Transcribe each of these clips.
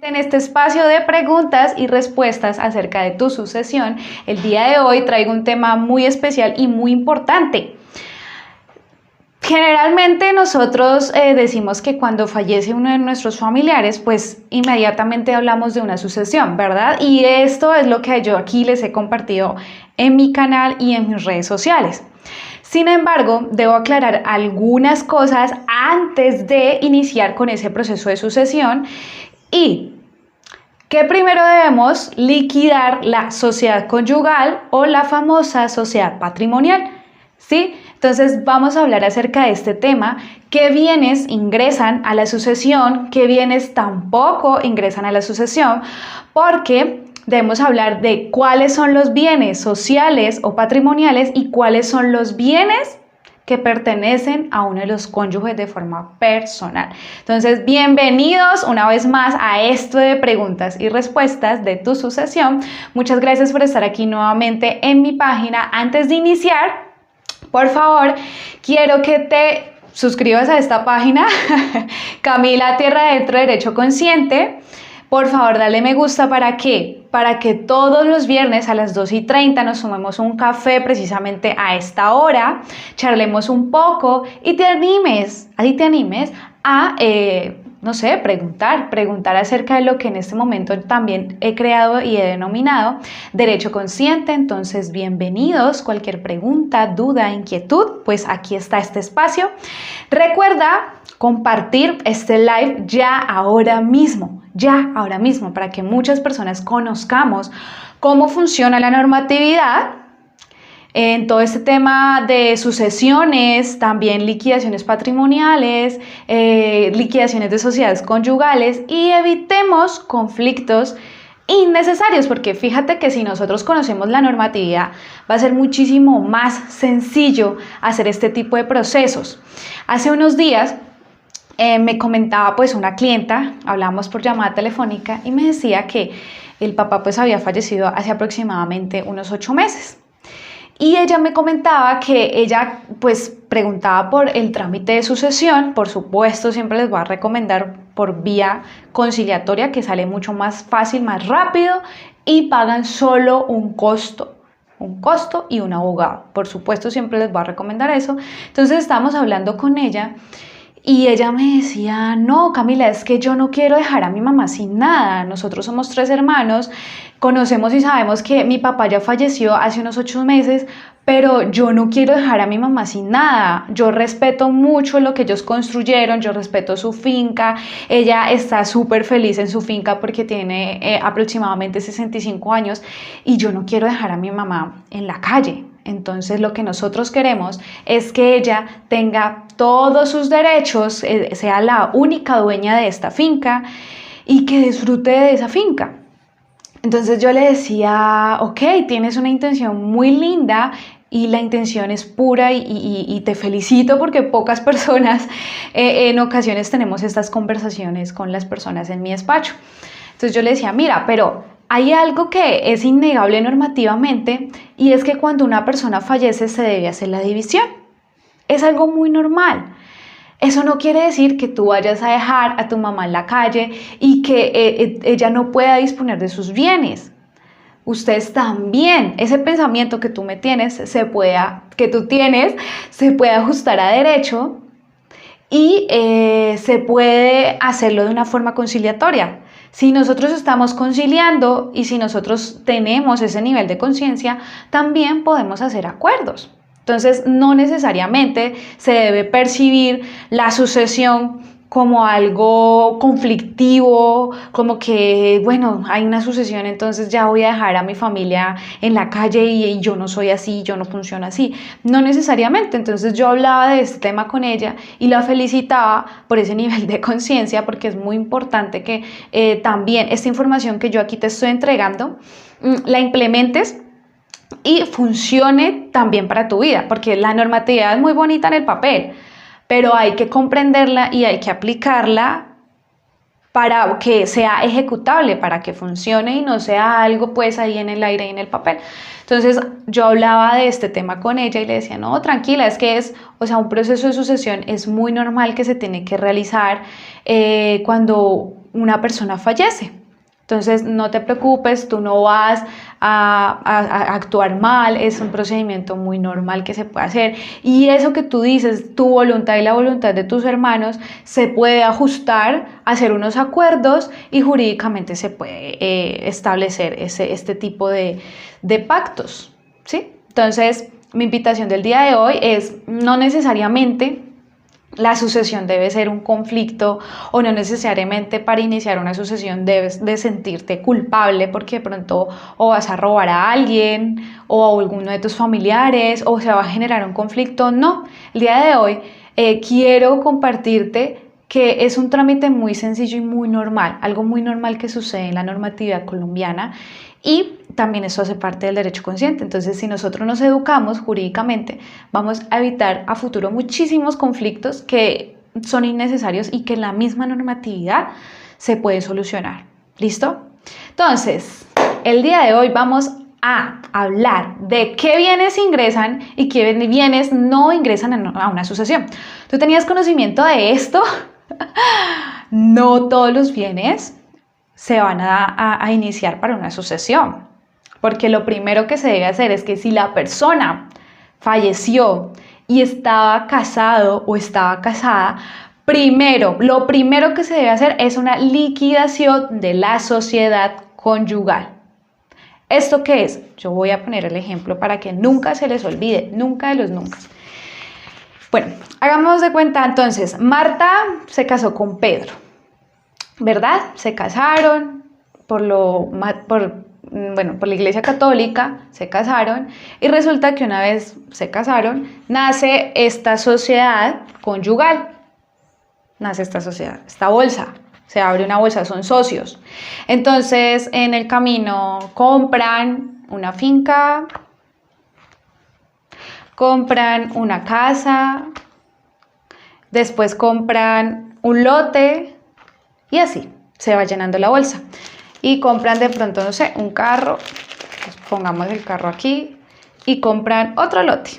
En este espacio de preguntas y respuestas acerca de tu sucesión, el día de hoy traigo un tema muy especial y muy importante. Generalmente nosotros decimos que cuando fallece uno de nuestros familiares, pues inmediatamente hablamos de una sucesión, ¿verdad? Y esto es lo que yo aquí les he compartido en mi canal y en mis redes sociales. Sin embargo, debo aclarar algunas cosas antes de iniciar con ese proceso de sucesión y que primero debemos liquidar la sociedad conyugal o la famosa sociedad patrimonial, ¿sí? Entonces vamos a hablar acerca de este tema, qué bienes ingresan a la sucesión, qué bienes tampoco ingresan a la sucesión, porque debemos hablar de cuáles son los bienes sociales o patrimoniales y cuáles son los bienes que pertenecen a uno de los cónyuges de forma personal. Entonces, bienvenidos una vez más a esto de preguntas y respuestas de tu sucesión. Muchas gracias por estar aquí nuevamente en mi página. Antes de iniciar, por favor, quiero que te suscribas a esta página, Camila Tierra Adentro Derecho Consciente. Por favor, dale me gusta. ¿Para qué? Para que todos los viernes a las 2:30 nos tomemos un café precisamente a esta hora, charlemos un poco y te animes a, no sé, preguntar acerca de lo que en este momento también he creado y he denominado Derecho Consciente. Entonces, bienvenidos. Cualquier pregunta, duda, inquietud, pues aquí está este espacio. Recuerda compartir este live ya ahora mismo, para que muchas personas conozcamos cómo funciona la normatividad en todo este tema de sucesiones, también liquidaciones patrimoniales, liquidaciones de sociedades conyugales y evitemos conflictos innecesarios, porque fíjate que si nosotros conocemos la normatividad va a ser muchísimo más sencillo hacer este tipo de procesos. Hace unos días me comentaba pues una clienta, hablamos por llamada telefónica y me decía que el papá pues había fallecido hace aproximadamente unos 8 meses. Y ella me comentaba que ella pues preguntaba por el trámite de sucesión. Por supuesto, siempre les voy a recomendar por vía conciliatoria, que sale mucho más fácil, más rápido y pagan solo un costo y un abogado. Por supuesto, siempre les voy a recomendar eso. Entonces estábamos hablando con ella y ella me decía, no, Camila, es que yo no quiero dejar a mi mamá sin nada. Nosotros somos 3 hermanos, conocemos y sabemos que mi papá ya falleció hace unos 8 meses, pero yo no quiero dejar a mi mamá sin nada. Yo respeto mucho lo que ellos construyeron, yo respeto su finca. Ella está súper feliz en su finca porque tiene aproximadamente 65 años y yo no quiero dejar a mi mamá en la calle. Entonces lo que nosotros queremos es que ella tenga todos sus derechos, sea la única dueña de esta finca y que disfrute de esa finca. Entonces yo le decía, ok, tienes una intención muy linda y la intención es pura y te felicito porque pocas personas en ocasiones tenemos estas conversaciones con las personas en mi despacho. Entonces yo le decía, mira, pero hay algo que es innegable normativamente y es que cuando una persona fallece se debe hacer la división. Es algo muy normal. Eso no quiere decir que tú vayas a dejar a tu mamá en la calle y que ella no pueda disponer de sus bienes. Ustedes también, ese pensamiento que tú me tienes, se puede ajustar a derecho y se puede hacerlo de una forma conciliatoria. Si nosotros estamos conciliando y si nosotros tenemos ese nivel de conciencia, también podemos hacer acuerdos. Entonces, no necesariamente se debe percibir la sucesión como algo conflictivo, como que, bueno, hay una sucesión, entonces ya voy a dejar a mi familia en la calle y yo no soy así, yo no funciono así. No necesariamente. Entonces yo hablaba de este tema con ella y la felicitaba por ese nivel de conciencia, porque es muy importante que también esta información que yo aquí te estoy entregando, la implementes y funcione también para tu vida, porque la normatividad es muy bonita en el papel, pero hay que comprenderla y hay que aplicarla para que sea ejecutable, para que funcione y no sea algo pues ahí en el aire y en el papel. Entonces yo hablaba de este tema con ella y le decía, no, tranquila, es que un proceso de sucesión es muy normal que se tiene que realizar cuando una persona fallece. Entonces, no te preocupes, tú no vas a actuar mal, es un procedimiento muy normal que se puede hacer. Y eso que tú dices, tu voluntad y la voluntad de tus hermanos, se puede ajustar, hacer unos acuerdos y jurídicamente se puede establecer este tipo de pactos, ¿sí? Entonces, mi invitación del día de hoy es no necesariamente la sucesión debe ser un conflicto o no necesariamente para iniciar una sucesión debes de sentirte culpable porque de pronto o vas a robar a alguien o a alguno de tus familiares o se va a generar un conflicto. No, el día de hoy quiero compartirte que es un trámite muy sencillo y muy normal, algo muy normal que sucede en la normatividad colombiana y también eso hace parte del derecho consciente. Entonces, si nosotros nos educamos jurídicamente, vamos a evitar a futuro muchísimos conflictos que son innecesarios y que en la misma normatividad se pueden solucionar. ¿Listo? Entonces, el día de hoy vamos a hablar de qué bienes ingresan y qué bienes no ingresan a una sucesión. ¿Tú tenías conocimiento de esto? No todos los bienes se van a iniciar para una sucesión, porque lo primero que se debe hacer es que si la persona falleció y estaba casado o estaba casada, lo primero que se debe hacer es una liquidación de la sociedad conyugal. ¿Esto qué es? Yo voy a poner el ejemplo para que nunca se les olvide, nunca de los nunca. Bueno, hagamos de cuenta entonces, Marta se casó con Pedro, ¿verdad? Se casaron por la Iglesia Católica, se casaron y resulta que una vez se casaron, nace esta sociedad conyugal, nace esta sociedad, esta bolsa, se abre una bolsa, son socios. Entonces, en el camino compran una finca, compran una casa, después compran un lote y así se va llenando la bolsa. Y compran de pronto, no sé, un carro, pues pongamos el carro aquí, y compran otro lote.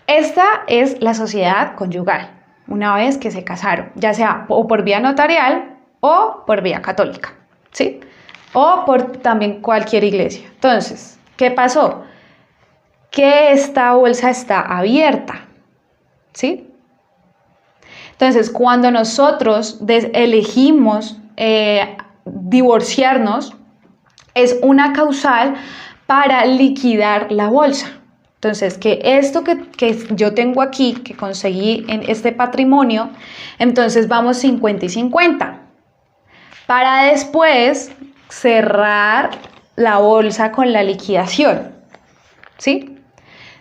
Esta es la sociedad conyugal, una vez que se casaron, ya sea o por vía notarial o por vía católica, ¿sí? O por también cualquier iglesia. Entonces, ¿qué pasó? Que esta bolsa está abierta, ¿sí? Entonces, cuando nosotros elegimos divorciarnos, es una causal para liquidar la bolsa. Entonces, que esto que yo tengo aquí, que conseguí en este patrimonio, entonces vamos 50 y 50. Para después cerrar la bolsa con la liquidación, ¿sí?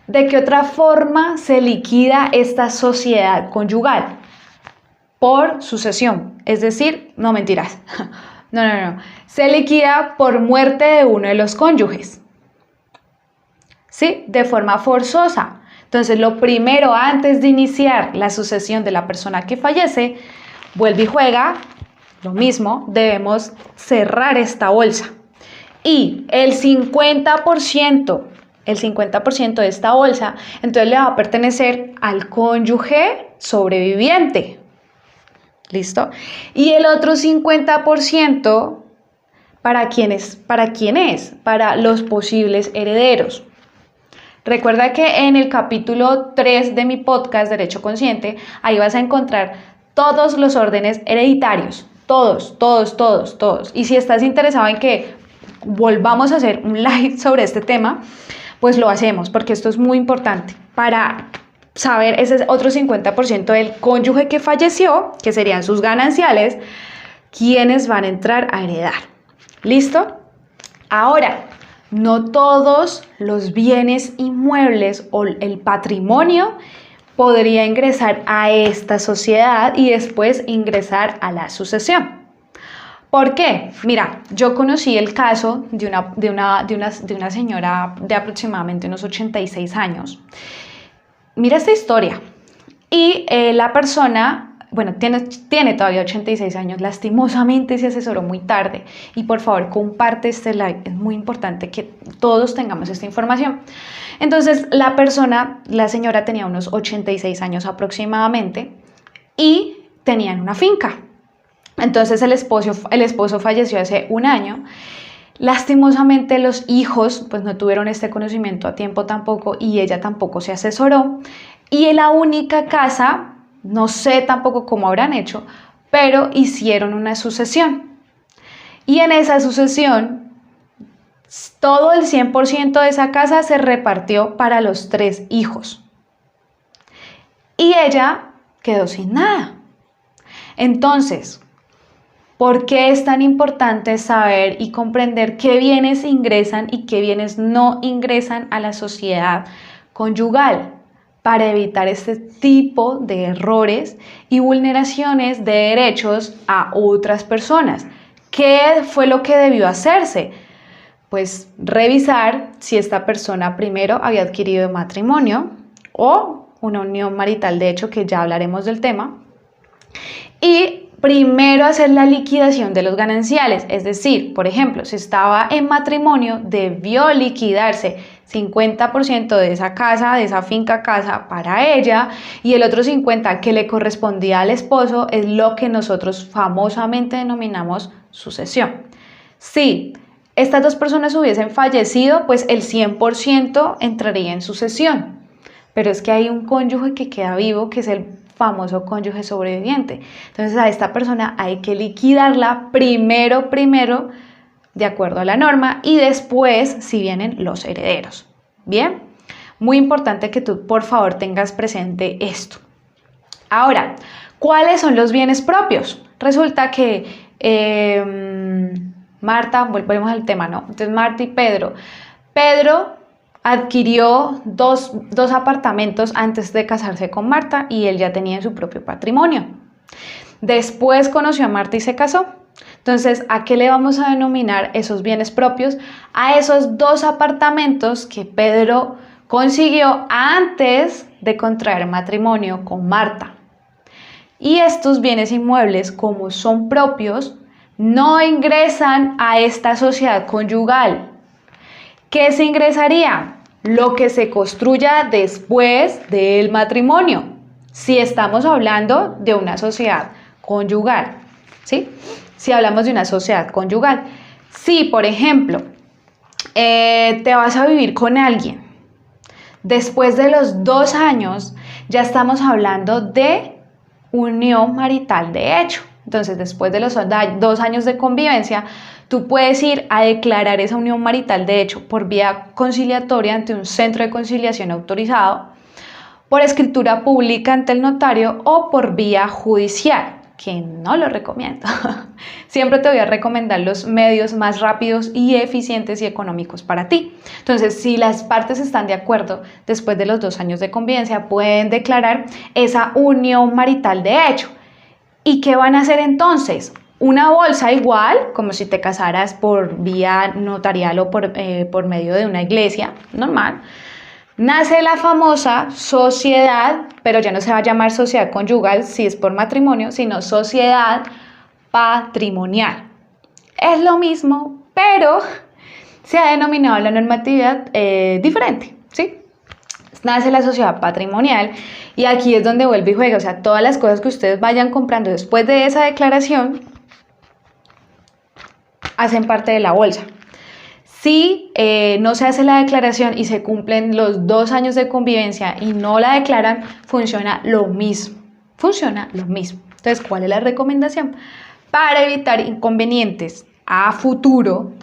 ¿De qué otra forma se liquida esta sociedad conyugal? Por sucesión, es decir, no mentiras, no, se liquida por muerte de uno de los cónyuges, ¿sí? De forma forzosa. Entonces, lo primero antes de iniciar la sucesión de la persona que fallece, vuelve y juega, lo mismo, debemos cerrar esta bolsa. Y el 50% de esta bolsa, entonces le va a pertenecer al cónyuge sobreviviente. ¿Listo? Y el otro 50%, ¿para quién es? Para los posibles herederos. Recuerda que en el capítulo 3 de mi podcast, Derecho Consciente, ahí vas a encontrar todos los órdenes hereditarios. Todos. Y si estás interesado en que volvamos a hacer un live sobre este tema, pues lo hacemos, porque esto es muy importante para saber ese otro 50% del cónyuge que falleció, que serían sus gananciales, quiénes van a entrar a heredar. ¿Listo? Ahora, no todos los bienes inmuebles o el patrimonio podría ingresar a esta sociedad y después ingresar a la sucesión. ¿Por qué? Mira, yo conocí el caso de una señora de aproximadamente unos 86 años. Mira esta historia. Y la persona bueno, tiene todavía 86 años, lastimosamente se asesoró muy tarde y por favor comparte este live, es muy importante que todos tengamos esta información. Entonces la señora tenía unos 86 años aproximadamente y tenían una finca. Entonces el esposo falleció hace un año. Lastimosamente los hijos pues no tuvieron este conocimiento a tiempo tampoco y ella tampoco se asesoró y en la única casa, no sé tampoco cómo habrán hecho, pero hicieron una sucesión y en esa sucesión todo el 100% de esa casa se repartió para los 3 hijos y ella quedó sin nada. Entonces, ¿por qué es tan importante saber y comprender qué bienes ingresan y qué bienes no ingresan a la sociedad conyugal? Para evitar este tipo de errores y vulneraciones de derechos a otras personas. ¿Qué fue lo que debió hacerse? Pues revisar si esta persona primero había adquirido matrimonio o una unión marital, de hecho que ya hablaremos del tema, y primero hacer la liquidación de los gananciales, es decir, por ejemplo, si estaba en matrimonio, debió liquidarse 50% de esa casa, de esa finca casa para ella y el otro 50% que le correspondía al esposo es lo que nosotros famosamente denominamos sucesión. Si estas 2 personas hubiesen fallecido, pues el 100% entraría en sucesión, pero es que hay un cónyuge que queda vivo, que es el famoso cónyuge sobreviviente. Entonces a esta persona hay que liquidarla primero de acuerdo a la norma y después si vienen los herederos. Bien, muy importante que tú por favor tengas presente esto. Ahora, ¿cuáles son los bienes propios? Resulta que Marta, volvemos al tema, ¿no? Entonces Marta y Pedro adquirió dos apartamentos antes de casarse con Marta y él ya tenía su propio patrimonio. Después conoció a Marta y se casó. Entonces, ¿a qué le vamos a denominar esos bienes propios? A esos 2 apartamentos que Pedro consiguió antes de contraer matrimonio con Marta. Y estos bienes inmuebles, como son propios, no ingresan a esta sociedad conyugal. ¿Qué se ingresaría? Lo que se construya después del matrimonio, si estamos hablando de una sociedad conyugal, ¿sí? Si hablamos de una sociedad conyugal. Si, por ejemplo, te vas a vivir con alguien, después de los 2 años, ya estamos hablando de unión marital de hecho. Entonces, después de los 2 años de convivencia, tú puedes ir a declarar esa unión marital de hecho por vía conciliatoria ante un centro de conciliación autorizado, por escritura pública ante el notario o por vía judicial, que no lo recomiendo. Siempre te voy a recomendar los medios más rápidos y eficientes y económicos para ti. Entonces, si las partes están de acuerdo, después de los 2 años de convivencia, pueden declarar esa unión marital de hecho. ¿Y qué van a hacer entonces? Una bolsa igual, como si te casaras por vía notarial o por medio de una iglesia normal. Nace la famosa sociedad, pero ya no se va a llamar sociedad conyugal si es por matrimonio, sino sociedad patrimonial. Es lo mismo, pero se ha denominado la normatividad diferente, ¿sí? Nace la sociedad patrimonial y aquí es donde vuelve y juega, o sea, todas las cosas que ustedes vayan comprando después de esa declaración hacen parte de la bolsa. Si no se hace la declaración y se cumplen los 2 años de convivencia y no la declaran, funciona lo mismo. Funciona lo mismo. Entonces, ¿cuál es la recomendación? Para evitar inconvenientes a futuro,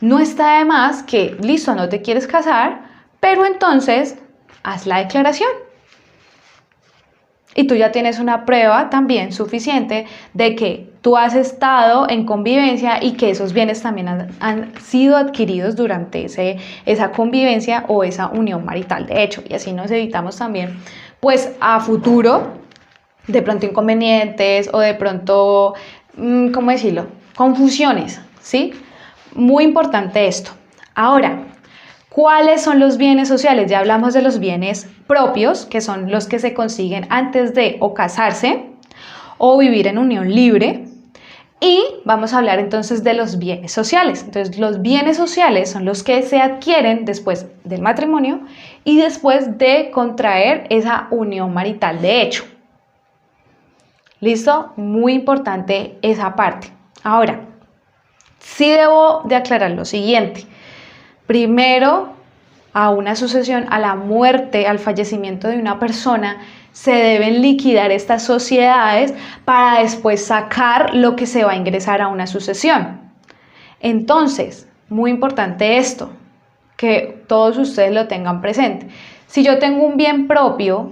no está de más que, listo, no te quieres casar, pero entonces haz la declaración. Y tú ya tienes una prueba también suficiente de que tú has estado en convivencia y que esos bienes también han sido adquiridos durante esa convivencia o esa unión marital de hecho. Y así nos evitamos también, pues a futuro, de pronto inconvenientes o de pronto, ¿cómo decirlo? Confusiones, ¿sí? Muy importante esto. Ahora, ¿cuáles son los bienes sociales? Ya hablamos de los bienes propios, que son los que se consiguen antes de o casarse o vivir en unión libre. Y vamos a hablar entonces de los bienes sociales. Entonces, los bienes sociales son los que se adquieren después del matrimonio y después de contraer esa unión marital de hecho. ¿Listo? Muy importante esa parte. Ahora, sí debo de aclarar lo siguiente. Primero, a una sucesión, a la muerte, al fallecimiento de una persona, se deben liquidar estas sociedades para después sacar lo que se va a ingresar a una sucesión. Entonces, muy importante esto, que todos ustedes lo tengan presente. Si yo tengo un bien propio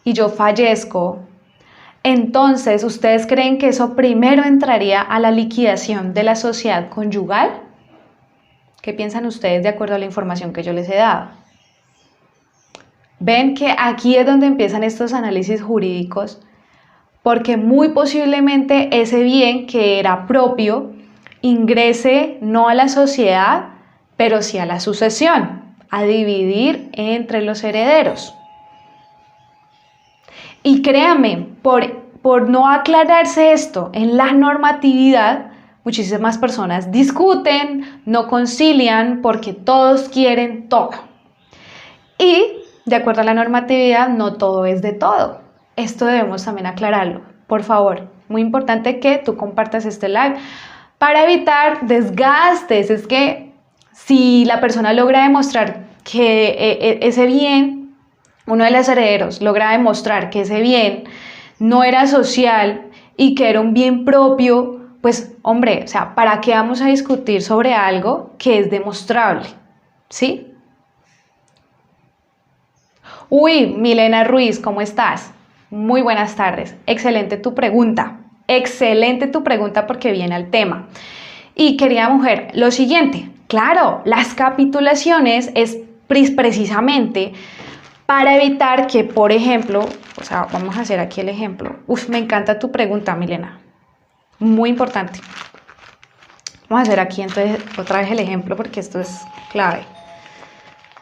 y yo fallezco, entonces, ¿ustedes creen que eso primero entraría a la liquidación de la sociedad conyugal? ¿Qué piensan ustedes de acuerdo a la información que yo les he dado? Ven que aquí es donde empiezan estos análisis jurídicos, porque muy posiblemente ese bien que era propio ingrese no a la sociedad, pero sí a la sucesión, a dividir entre los herederos. Y créanme, por no aclararse esto en la normatividad, muchísimas personas discuten, no concilian, porque todos quieren todo. Y de acuerdo a la normatividad, no todo es de todo. Esto debemos también aclararlo. Por favor, muy importante que tú compartas este live para evitar desgastes. Es que si la persona logra demostrar que ese bien, uno de los herederos logra demostrar que ese bien no era social y que era un bien propio, pues hombre, o sea, ¿para qué vamos a discutir sobre algo que es demostrable? ¿Sí? Uy, Milena Ruiz, ¿cómo estás? Muy buenas tardes. Excelente tu pregunta. Excelente tu pregunta porque viene al tema. Y querida mujer, lo siguiente, claro, las capitulaciones es precisamente para evitar que, por ejemplo, o sea, vamos a hacer aquí el ejemplo. Uf, me encanta tu pregunta, Milena. Muy importante. Vamos a hacer aquí entonces otra vez el ejemplo porque esto es clave.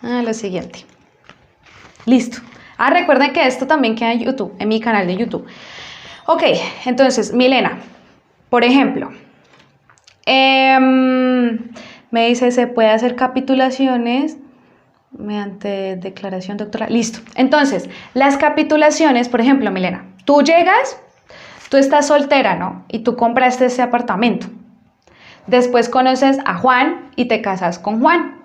Lo siguiente. Listo. Recuerden que esto también queda en YouTube, en mi canal de YouTube. Ok, entonces, Milena, por ejemplo, me dice, ¿se puede hacer capitulaciones mediante declaración doctoral? Listo. Entonces, las capitulaciones, por ejemplo, Milena, tú llegas, tú estás soltera, ¿no? Y tú compraste ese apartamento. Después conoces a Juan y te casas con Juan,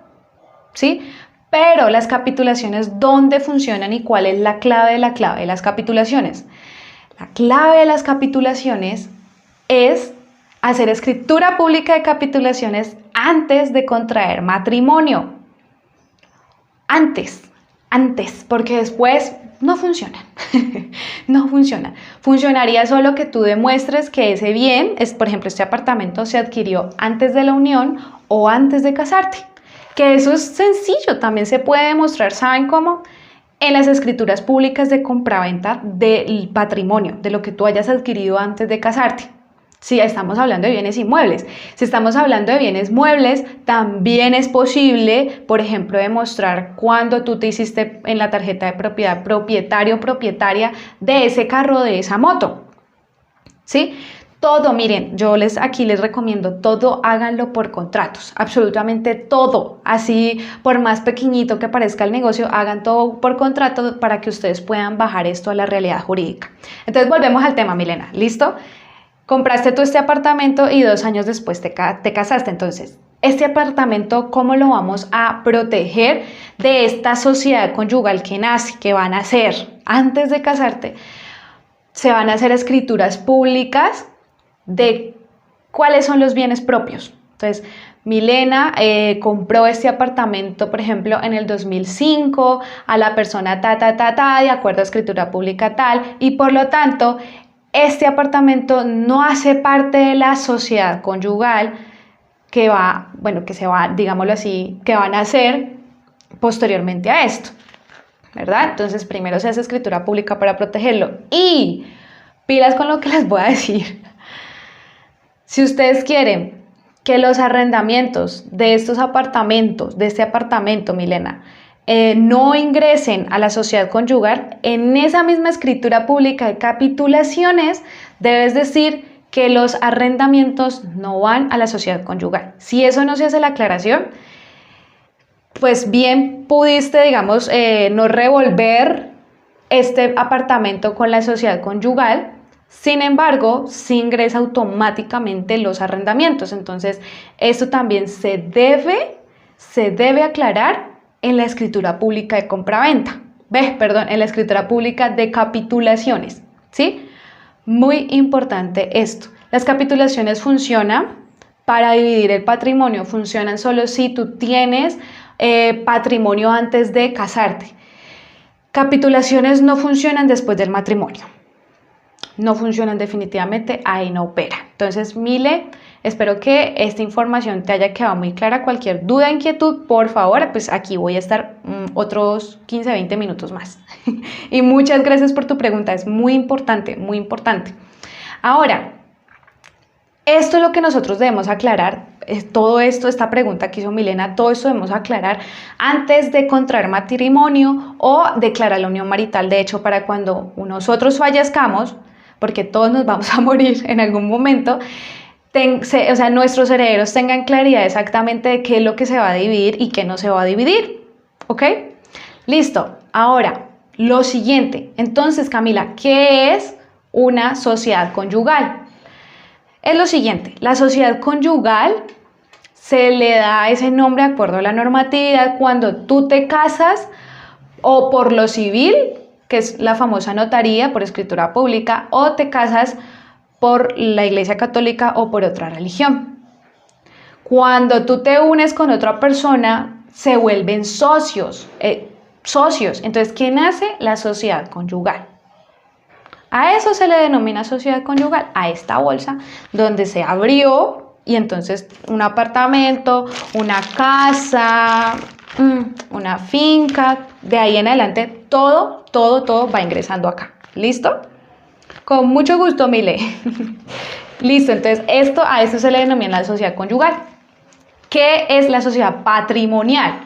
¿sí? Pero las capitulaciones, ¿dónde funcionan y cuál es la clave de las capitulaciones? La clave de las capitulaciones es hacer escritura pública de capitulaciones antes de contraer matrimonio. Antes, porque después no funcionan. No funciona. Funcionaría solo que tú demuestres que ese bien, por ejemplo, este apartamento se adquirió antes de la unión o antes de casarte. Que eso es sencillo, también se puede demostrar, ¿saben cómo? En las escrituras públicas de compraventa del patrimonio, de lo que tú hayas adquirido antes de casarte. Si estamos hablando de bienes inmuebles, si estamos hablando de bienes muebles, también es posible, por ejemplo, demostrar cuando tú te hiciste en la tarjeta de propiedad propietario o propietaria de ese carro, de esa moto, ¿sí? Todo, miren, aquí les recomiendo, todo háganlo por contratos, absolutamente todo, así por más pequeñito que parezca el negocio, hagan todo por contrato para que ustedes puedan bajar esto a la realidad jurídica. Entonces volvemos al tema, Milena, ¿listo? Compraste tú este apartamento y 2 años después te casaste, entonces, este apartamento, ¿cómo lo vamos a proteger de esta sociedad conyugal que nace, que van a hacer antes de casarte? Se van a hacer escrituras públicas de cuáles son los bienes propios. Entonces, Milena compró este apartamento, por ejemplo, en el 2005 a la persona de acuerdo a escritura pública tal, y por lo tanto, este apartamento no hace parte de la sociedad conyugal que digámoslo así, que van a hacer posteriormente a esto, ¿verdad? Entonces, primero se hace escritura pública para protegerlo. Y pilas con lo que les voy a decir. Si ustedes quieren que los arrendamientos de estos apartamentos, de este apartamento, Milena, no ingresen a la sociedad conyugal, en esa misma escritura pública de capitulaciones debes decir que los arrendamientos no van a la sociedad conyugal. Si eso no se hace la aclaración, pues bien pudiste, digamos, no revolver este apartamento con la sociedad conyugal. Sin embargo, sí ingresa automáticamente los arrendamientos. Entonces, esto también se debe aclarar en la escritura pública de compraventa. En la escritura pública de capitulaciones, ¿sí? Muy importante esto. Las capitulaciones funcionan para dividir el patrimonio, funcionan solo si tú tienes patrimonio antes de casarte. Capitulaciones no funcionan después del matrimonio. No funcionan definitivamente, ahí no opera. Entonces, Mile, espero que esta información te haya quedado muy clara. Cualquier duda, inquietud, por favor, pues aquí voy a estar otros 15, 20 minutos más. Y muchas gracias por tu pregunta, es muy importante, muy importante. Ahora, esto es lo que nosotros debemos aclarar, todo esto, esta pregunta que hizo Milena, todo esto debemos aclarar antes de contraer matrimonio o declarar la unión marital. De hecho, para cuando nosotros fallezcamos, porque todos nos vamos a morir en algún momento, nuestros herederos tengan claridad exactamente de qué es lo que se va a dividir y qué no se va a dividir, ¿ok? Listo, ahora, lo siguiente, entonces Camila, ¿qué es una sociedad conyugal? Es lo siguiente, la sociedad conyugal se le da ese nombre de acuerdo a la normatividad cuando tú te casas o por lo civil, que es la famosa notaría por escritura pública, o te casas por la Iglesia Católica o por otra religión. Cuando tú te unes con otra persona, se vuelven socios. Entonces, ¿qué nace? La sociedad conyugal. A eso se le denomina sociedad conyugal, a esta bolsa donde se abrió y entonces un apartamento, una casa, una finca, de ahí en adelante todo va ingresando acá. ¿Listo? Con mucho gusto, Mile. Listo, entonces a esto se le denomina la sociedad conyugal. ¿Qué es la sociedad patrimonial?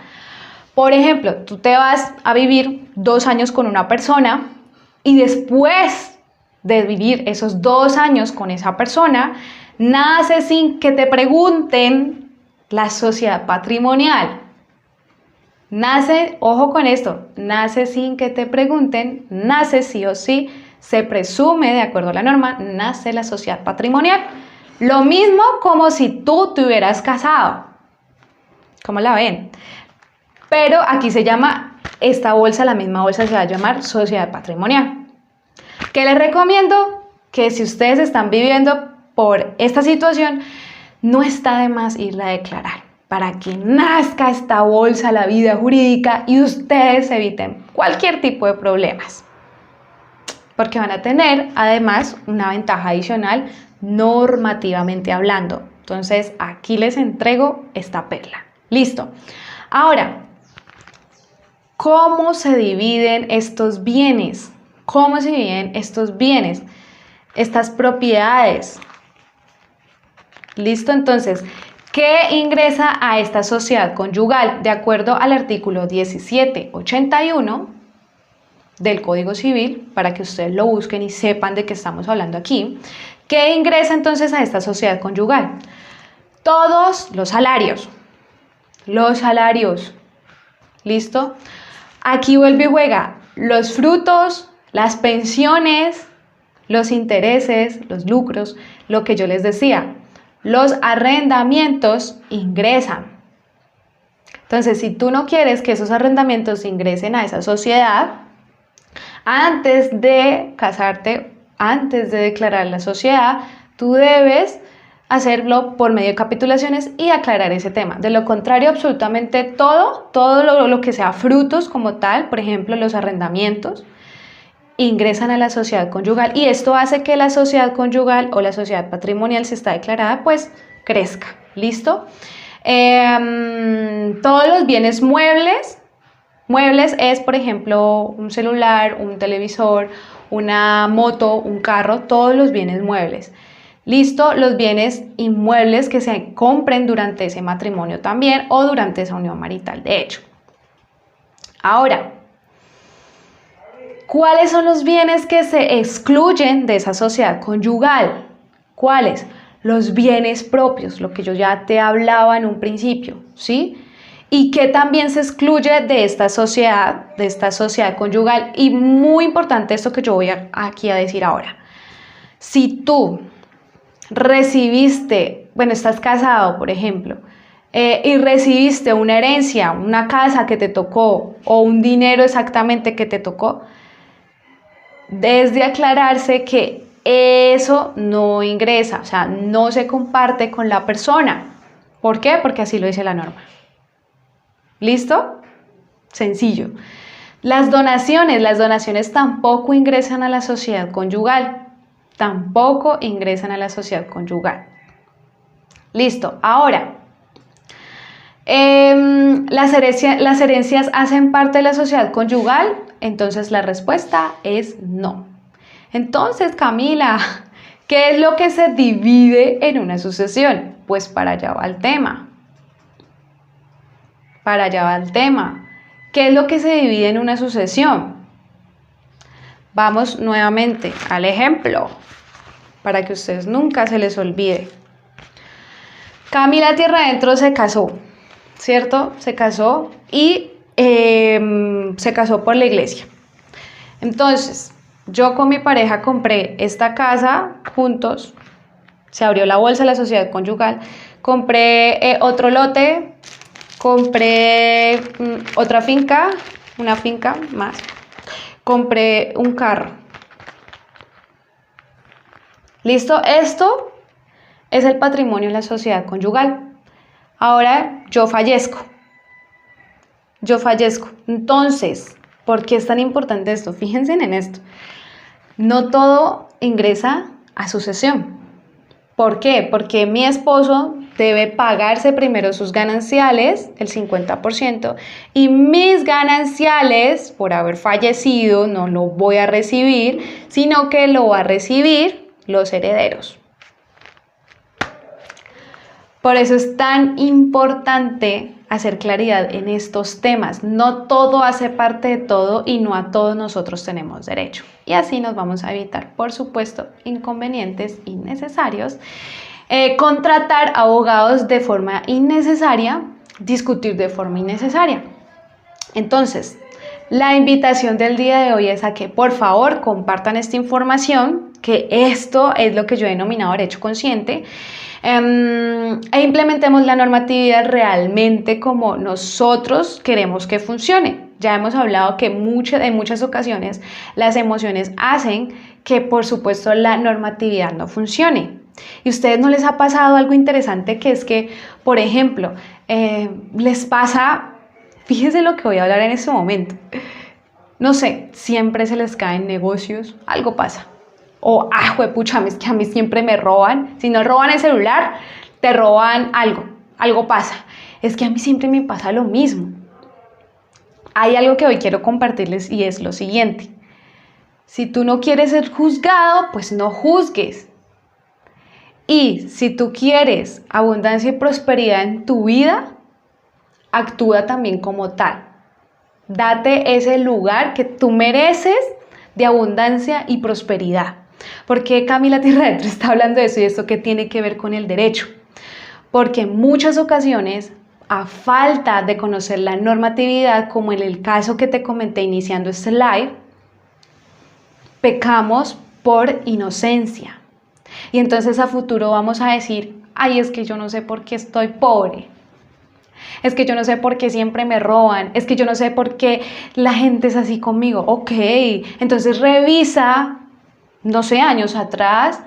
Por ejemplo, tú te vas a vivir 2 años con una persona y después de vivir esos 2 años con esa persona, nace sin que te pregunten la sociedad patrimonial. Nace, ojo con esto, nace sin que te pregunten, nace sí o sí, se presume, de acuerdo a la norma, nace la sociedad patrimonial. Lo mismo como si tú te hubieras casado. ¿Cómo la ven? Pero aquí se llama, esta bolsa, la misma bolsa se va a llamar sociedad patrimonial. ¿Qué les recomiendo? Que si ustedes están viviendo por esta situación, no está de más irla a declarar para que nazca esta bolsa, la vida jurídica, y ustedes eviten cualquier tipo de problemas. Porque van a tener, además, una ventaja adicional normativamente hablando. Entonces, aquí les entrego esta perla. Listo. Ahora, ¿cómo se dividen estos bienes? ¿Cómo se dividen estos bienes? Estas propiedades. Listo, entonces, ¿qué ingresa a esta sociedad conyugal? De acuerdo al artículo 1781 del Código Civil, para que ustedes lo busquen y sepan de qué estamos hablando aquí. ¿Qué ingresa entonces a esta sociedad conyugal? Todos los salarios. Los salarios. ¿Listo? Aquí vuelve y juega los frutos, las pensiones, los intereses, los lucros, lo que yo les decía. Los arrendamientos ingresan. Entonces, si tú no quieres que esos arrendamientos ingresen a esa sociedad, antes de casarte, antes de declarar la sociedad, tú debes hacerlo por medio de capitulaciones y aclarar ese tema. De lo contrario, absolutamente todo lo que sea frutos como tal, por ejemplo, los arrendamientos, ingresan a la sociedad conyugal y esto hace que la sociedad conyugal o la sociedad patrimonial, si está declarada, pues crezca. ¿Listo? Todos los bienes muebles es, por ejemplo, un celular, un televisor, una moto, un carro, todos los bienes muebles. Listo, los bienes inmuebles que se compren durante ese matrimonio también o durante esa unión marital, de hecho. Ahora, ¿cuáles son los bienes que se excluyen de esa sociedad conyugal? ¿Cuáles? Los bienes propios, lo que yo ya te hablaba en un principio, ¿sí? Y que también se excluye de esta sociedad conyugal. Y muy importante esto que yo voy aquí a decir ahora. Si tú recibiste, bueno, estás casado, por ejemplo, y recibiste una herencia, una casa que te tocó o un dinero exactamente que te tocó, es de aclararse que eso no ingresa, o sea, no se comparte con la persona. ¿Por qué? Porque así lo dice la norma. ¿Listo? Sencillo. Las donaciones tampoco ingresan a la sociedad conyugal. Tampoco ingresan a la sociedad conyugal. Listo. Ahora, las herencias hacen parte de la sociedad conyugal, entonces la respuesta es no. Entonces, Camila, ¿qué es lo que se divide en una sucesión? Pues para allá va el tema. Para allá va el tema. ¿Qué es lo que se divide en una sucesión? Vamos nuevamente al ejemplo, para que a ustedes nunca se les olvide. Camila Tierra Adentro se casó, ¿cierto? Se casó y se casó por la iglesia. Entonces, yo con mi pareja compré esta casa juntos, se abrió la bolsa de la sociedad conyugal, compré otro lote, compré otra finca, una finca más, compré un carro. ¿Listo? Esto es el patrimonio de la sociedad conyugal. Ahora yo fallezco. Entonces, ¿por qué es tan importante esto? Fíjense en esto. No todo ingresa a sucesión. ¿Por qué? Porque mi esposo debe pagarse primero sus gananciales, el 50%, y mis gananciales, por haber fallecido, no lo voy a recibir, sino que lo va a recibir los herederos. Por eso es tan importante hacer claridad en estos temas. No todo hace parte de todo y no a todos nosotros tenemos derecho. Y así nos vamos a evitar, por supuesto, inconvenientes innecesarios, contratar abogados de forma innecesaria, discutir de forma innecesaria. Entonces, la invitación del día de hoy es a que por favor compartan esta información, que esto es lo que yo he denominado derecho consciente, e implementemos la normatividad realmente como nosotros queremos que funcione. Ya hemos hablado que en muchas ocasiones las emociones hacen que, por supuesto, la normatividad no funcione. ¿Y a ustedes no les ha pasado algo interesante, que es que, por ejemplo, les pasa, fíjense lo que voy a hablar en este momento, no sé, siempre se les caen negocios, algo pasa? O, juepucha, es que a mí siempre me roban. Si no roban el celular, te roban algo pasa. Es que a mí siempre me pasa lo mismo. Hay algo que hoy quiero compartirles y es lo siguiente. Si tú no quieres ser juzgado, pues no juzgues. Y si tú quieres abundancia y prosperidad en tu vida, actúa también como tal. Date ese lugar que tú mereces de abundancia y prosperidad. ¿Por qué Camila Tierra Adentro está hablando de eso y esto qué tiene que ver con el derecho? Porque en muchas ocasiones, a falta de conocer la normatividad, como en el caso que te comenté iniciando este live, pecamos por inocencia. Y entonces a futuro vamos a decir, es que yo no sé por qué estoy pobre. Es que yo no sé por qué siempre me roban. Es que yo no sé por qué la gente es así conmigo. Ok, entonces revisa, no sé, años atrás,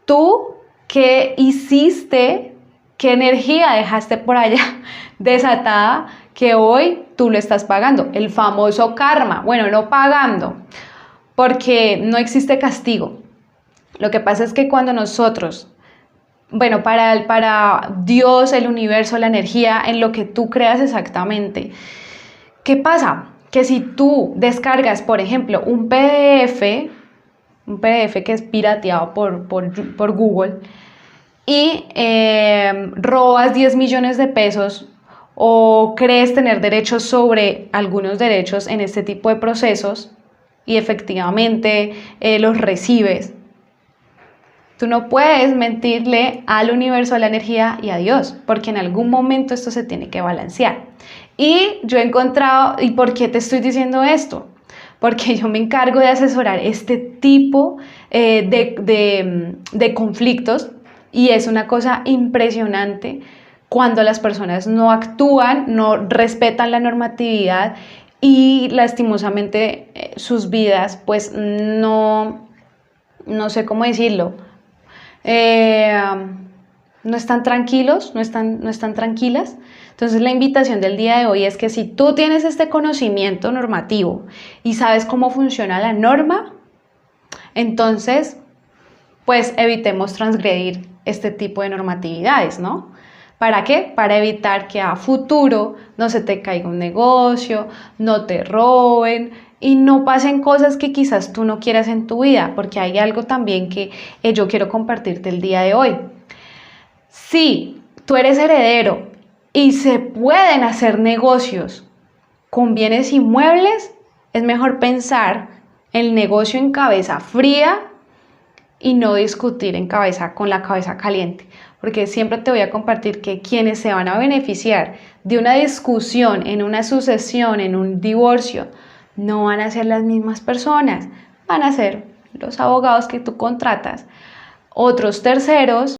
tú qué hiciste, qué energía dejaste por allá desatada que hoy tú lo estás pagando. El famoso karma. Bueno, no pagando, porque no existe castigo. Lo que pasa es que cuando nosotros, bueno, para Dios, el universo, la energía, en lo que tú creas exactamente, ¿qué pasa? Que si tú descargas, por ejemplo, un PDF que es pirateado por Google y robas 10 millones de pesos o crees tener derechos sobre algunos derechos en este tipo de procesos y efectivamente los recibes. Tú no puedes mentirle al universo, a la energía y a Dios, porque en algún momento esto se tiene que balancear. Y yo he encontrado, ¿y por qué te estoy diciendo esto? Porque yo me encargo de asesorar este tipo de conflictos y es una cosa impresionante cuando las personas no actúan, no respetan la normatividad y lastimosamente sus vidas pues no sé cómo decirlo, no están tranquilos, no están tranquilas. Entonces la invitación del día de hoy es que si tú tienes este conocimiento normativo y sabes cómo funciona la norma, entonces pues evitemos transgredir este tipo de normatividades, ¿no? ¿Para qué? Para evitar que a futuro no se te caiga un negocio, no te roben y no pasen cosas que quizás tú no quieras en tu vida, porque hay algo también que yo quiero compartirte el día de hoy. Si tú eres heredero y se pueden hacer negocios con bienes inmuebles, es mejor pensar el negocio en cabeza fría y no discutir con la cabeza caliente, porque siempre te voy a compartir que quienes se van a beneficiar de una discusión, en una sucesión, en un divorcio, no van a ser las mismas personas, van a ser los abogados que tú contratas, otros terceros